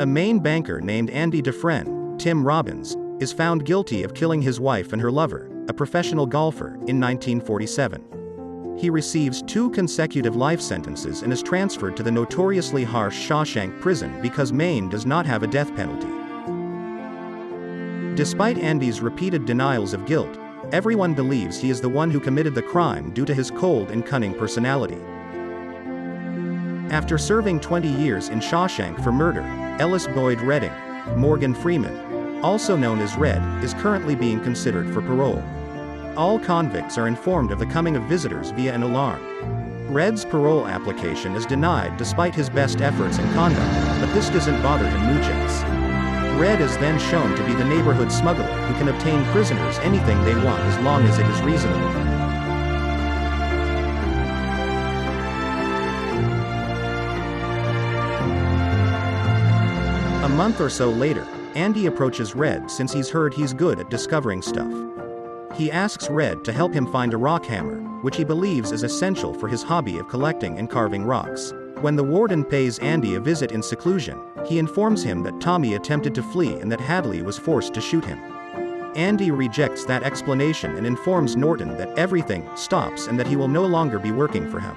A Maine banker named Andy Dufresne, Tim Robbins, is found guilty of killing his wife and her lover, a professional golfer, in 1947. He receives 2 consecutive life sentences and is transferred to the notoriously harsh Shawshank prison because Maine does not have a death penalty. Despite Andy's repeated denials of guilt, everyone believes he is the one who committed the crime due to his cold and cunning personality. After serving 20 years in Shawshank for murder, Ellis Boyd Redding, Morgan Freeman, also known as Red, is currently being considered for parole. All convicts are informed of the coming of visitors via an alarm. Red's parole application is denied despite his best efforts and conduct, but this doesn't bother him muchas. Red is then shown to be the neighborhood smuggler who can obtain prisoners anything they want as long as it is reasonable. A month or so later, Andy approaches Red since he's heard he's good at discovering stuff. He asks Red to help him find a rock hammer, which he believes is essential for his hobby of collecting and carving rocks. When the Warden pays Andy a visit in seclusion, he informs him that Tommy attempted to flee and that Hadley was forced to shoot him. Andy rejects that explanation and informs Norton that everything stops and that he will no longer be working for him.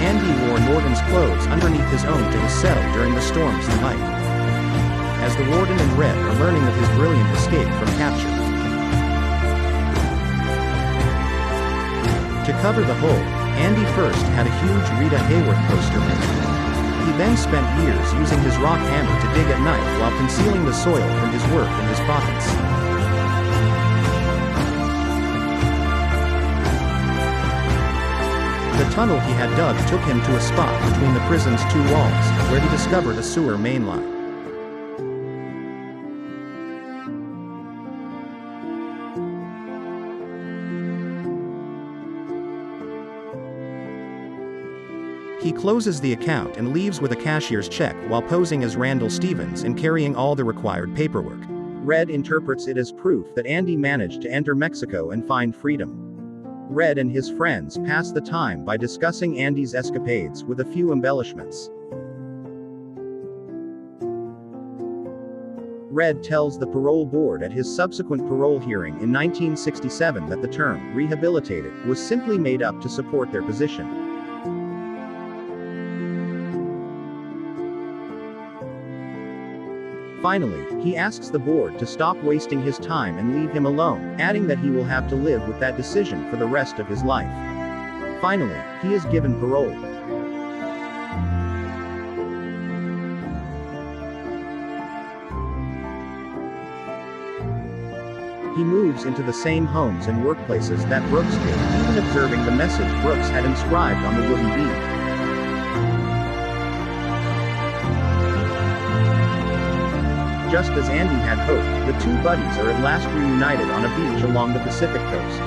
Andy wore Norton's clothes underneath his own to his cell during the storms he might. As the Warden and Red are learning of his brilliant escape from capture. To cover the hole, Andy first had a huge Rita Hayworth poster made. He then spent years using his rock hammer to dig at night while concealing the soil from his work in his pockets. The tunnel he had dug took him to a spot between the prison's 2 walls, where he discovered a sewer main line. He closes the account and leaves with a cashier's check while posing as Randall Stevens and carrying all the required paperwork. Red interprets it as proof that Andy managed to enter Mexico and find freedom. Red and his friends pass the time by discussing Andy's escapades with a few embellishments. Red tells the parole board at his subsequent parole hearing in 1967 that the term rehabilitated was simply made up to support their position. Finally, he asks the board to stop wasting his time and leave him alone, adding that he will have to live with that decision for the rest of his life. Finally, he is given parole. He moves into the same homes and workplaces that Brooks did, even observing the message Brooks had inscribed on the wooden beam. Just as Andy had hoped, the 2 buddies are at last reunited on a beach along the Pacific coast.